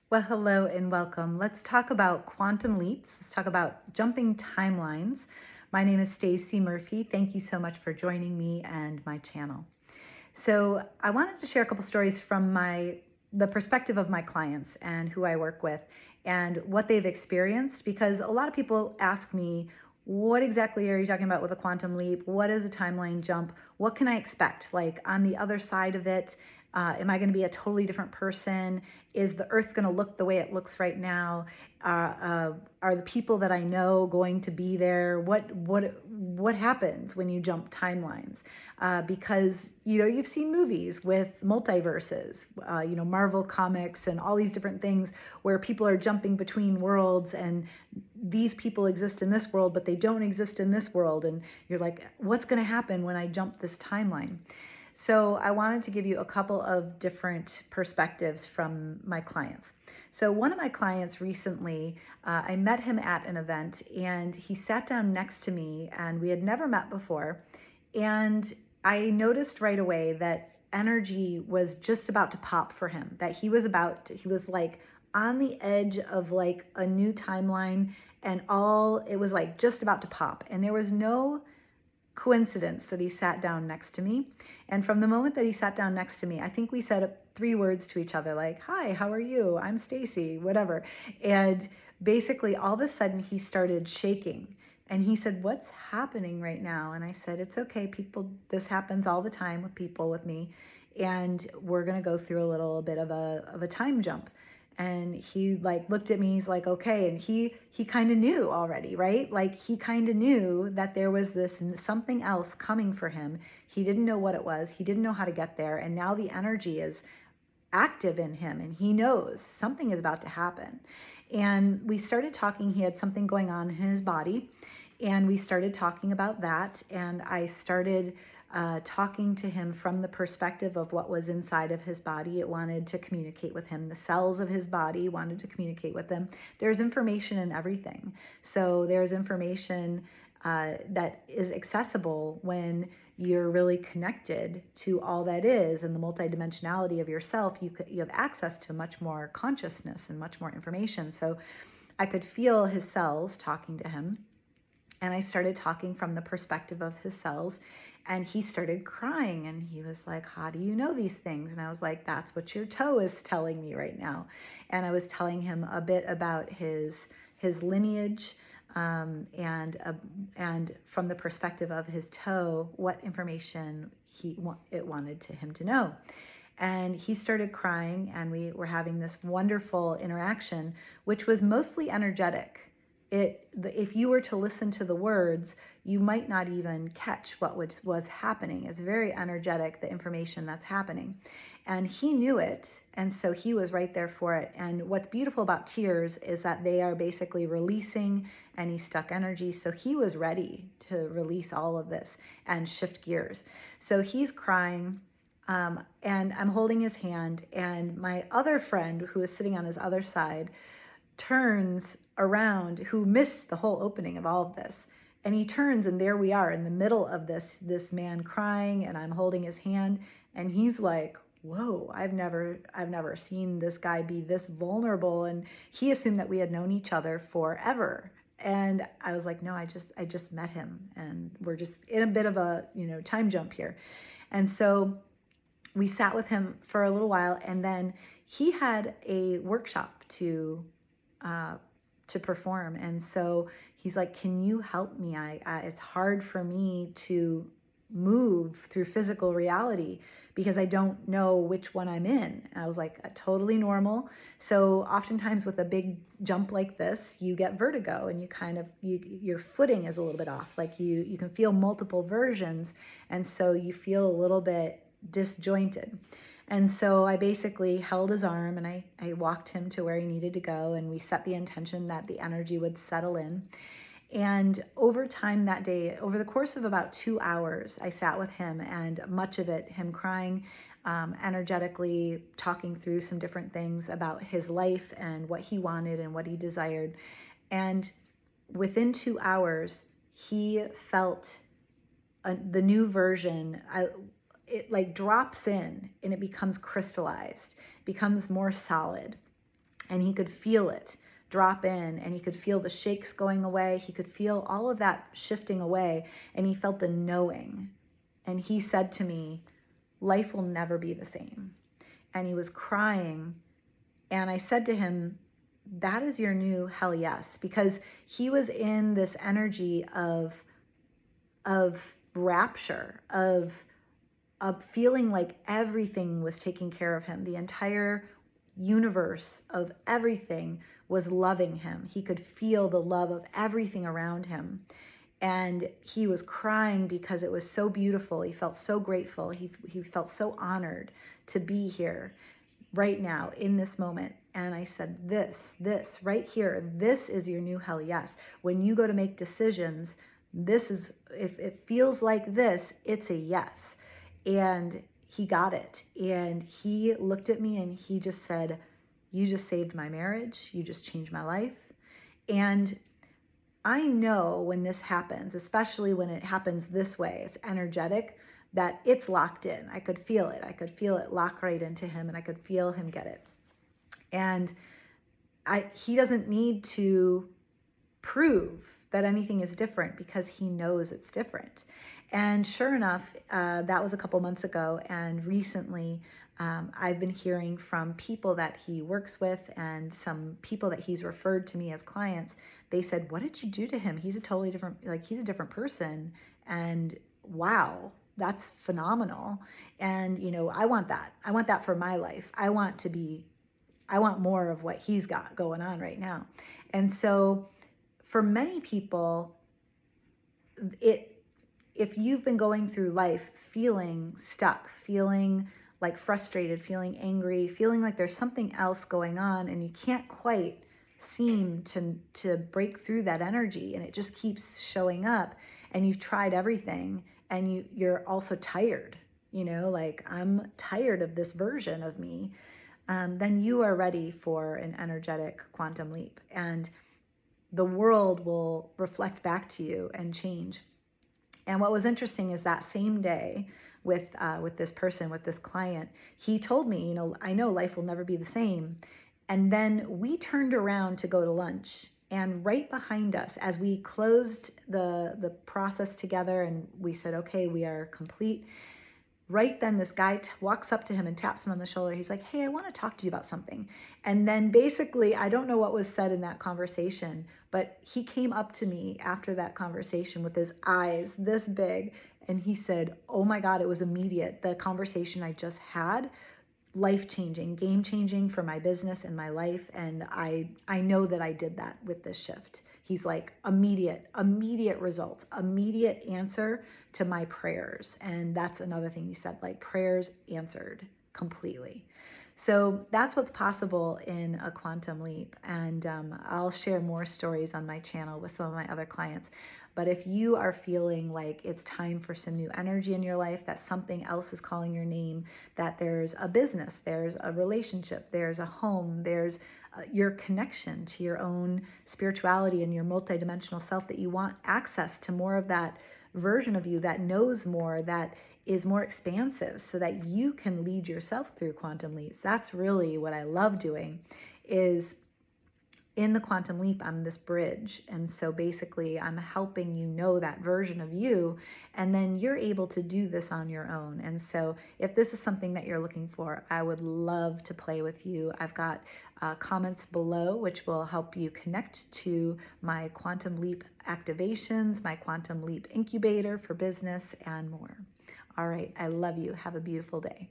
Well, hello and welcome. Let's talk about quantum leaps. Let's talk about jumping timelines. My name is Stacy Murphy. Thank you so much for joining me and my channel. So, I wanted to share a couple stories from the perspective of my clients and who I work with and what they've experienced, because a lot of people ask me, what exactly are you talking about with a quantum leap? What is a timeline jump? What can I expect? Like on the other side of it, am I going to be a totally different person? Is the earth going to look the way it looks right now? Are the people that I know going to be there? What happens when you jump timelines? Because you've seen movies with multiverses, Marvel comics and all these different things where people are jumping between worlds, and these people exist in this world, but they don't exist in this world, and you're like, what's going to happen when I jump this timeline? So I wanted to give you a couple of different perspectives from my clients. So one of my clients recently, I met him at an event, and he sat down next to me, and we had never met before. And I noticed right away that energy was just about to pop for him, that he was like on the edge of like a new timeline, and it was like just about to pop. And there was no coincidence that he sat down next to me. And from the moment that he sat down next to me, I think we said three words to each other, like, "Hi, how are you? I'm Stacy," whatever. And basically all of a sudden he started shaking. And he said, "What's happening right now?" And I said, "It's okay, people, this happens all the time with people, with me. And we're going to go through a little bit of a time jump." And he like looked at me, he's like, "Okay." And he kind of knew already, right? Like he kind of knew that there was this something else coming for him. He didn't know what it was, he didn't know how to get there, and now the energy is active in him, and he knows something is about to happen. And we started talking. He had something going on in his body, and we started talking about that. And I started talking to him from the perspective of what was inside of his body. It wanted to communicate with him. The cells of his body wanted to communicate with him. There's information in everything. So there's information that is accessible when you're really connected to all that is, and the multidimensionality of yourself. You have access to much more consciousness and much more information. So I could feel his cells talking to him, and I started talking from the perspective of his cells, and he started crying, and he was like, "How do you know these things?" And I was like, "That's what your toe is telling me right now." And I was telling him a bit about his lineage, and from the perspective of his toe, what information it wanted him to know. And he started crying, and we were having this wonderful interaction, which was mostly energetic. If you were to listen to the words, you might not even catch what was happening. It's very energetic, the information that's happening. And he knew it, and so he was right there for it. And what's beautiful about tears is that they are basically releasing any stuck energy. So he was ready to release all of this and shift gears. So he's crying, and I'm holding his hand, and my other friend, who is sitting on his other side, turns around, who missed the whole opening of all of this. And he turns, and there we are in the middle of this man crying, and I'm holding his hand, and he's like, "Whoa, I've never seen this guy be this vulnerable." And he assumed that we had known each other forever. And I was like, "No, I just met him, and we're just in a bit of a, time jump here." And so we sat with him for a little while, and then he had a workshop uh, to perform. And so he's like, "Can you help me? It's hard for me to move through physical reality because I don't know which one I'm in." And I was like, "Totally normal." So oftentimes with a big jump like this, you get vertigo, and your footing is a little bit off. Like you can feel multiple versions, and so you feel a little bit disjointed. And so I basically held his arm, and I walked him to where he needed to go, and we set the intention that the energy would settle in. And over time that day, over the course of about 2 hours, I sat with him, and much of it, him crying, energetically talking through some different things about his life and what he wanted and what he desired. And within 2 hours, he felt the new version. It like drops in, and it becomes crystallized, becomes more solid. and he could feel it drop in, and he could feel the shakes going away. He could feel all of that shifting away, and he felt a knowing. And he said to me, life will never be the same. And he was crying. And I said to him, that is your new hell yes, because he was in this energy of rapture, of feeling like everything was taking care of him. The entire universe of everything was loving him. He could feel the love of everything around him. And he was crying because it was so beautiful. He felt so grateful. He felt so honored to be here right now in this moment. And I said, this right here, this is your new hell yes. When you go to make decisions, this is, if it feels like this, it's a yes. And he got it. And he looked at me and he just said, you just saved my marriage. You just changed my life. And I know when this happens, especially when it happens this way, it's energetic, that it's locked in. I could feel it. I could feel it lock right into him, and I could feel him get it. And he doesn't need to prove that anything is different, because he knows it's different. And sure enough, that was a couple months ago. And recently, I've been hearing from people that he works with and some people that he's referred to me as clients. They said, what did you do to him? He's a totally different, like, he's a different person. And wow, that's phenomenal. And, you know, I want that. I want that for my life. I want more of what he's got going on right now. And so for many people, if you've been going through life feeling stuck, feeling like frustrated, feeling angry, feeling like there's something else going on, and you can't quite seem to break through that energy, and it just keeps showing up, and you've tried everything, and you're also tired, you know, like, I'm tired of this version of me, then you are ready for an energetic quantum leap, and the world will reflect back to you and change. And what was interesting is that same day with this person, with this client, he told me, you know, I know life will never be the same. And then we turned around to go to lunch, and right behind us, as we closed the process together and we said, okay, we are complete, right then this guy walks up to him and taps him on the shoulder. He's like, hey, I want to talk to you about something. And then basically, I don't know what was said in that conversation, but he came up to me after that conversation with his eyes this big, and he said, oh my God, it was immediate. The conversation I just had, life-changing, game-changing for my business and my life. And I know that I did that with this shift. He's like, immediate results, immediate answer to my prayers. And that's another thing he said, like, prayers answered completely. So that's what's possible in a quantum leap. And I'll share more stories on my channel with some of my other clients. But if you are feeling like it's time for some new energy in your life, that something else is calling your name, that there's a business, there's a relationship, there's a home, there's your connection to your own spirituality and your multidimensional self, that you want access to more of that version of you that knows more, that is more expansive, so that you can lead yourself through quantum leaps. That's really what I love doing. Is in the quantum leap, I'm this bridge. And so basically, I'm helping you know that version of you, and then you're able to do this on your own. And so if this is something that you're looking for, I would love to play with you. I've got comments below, which will help you connect to my quantum leap activations, my quantum leap incubator for business, and more. All right, I love you. Have a beautiful day.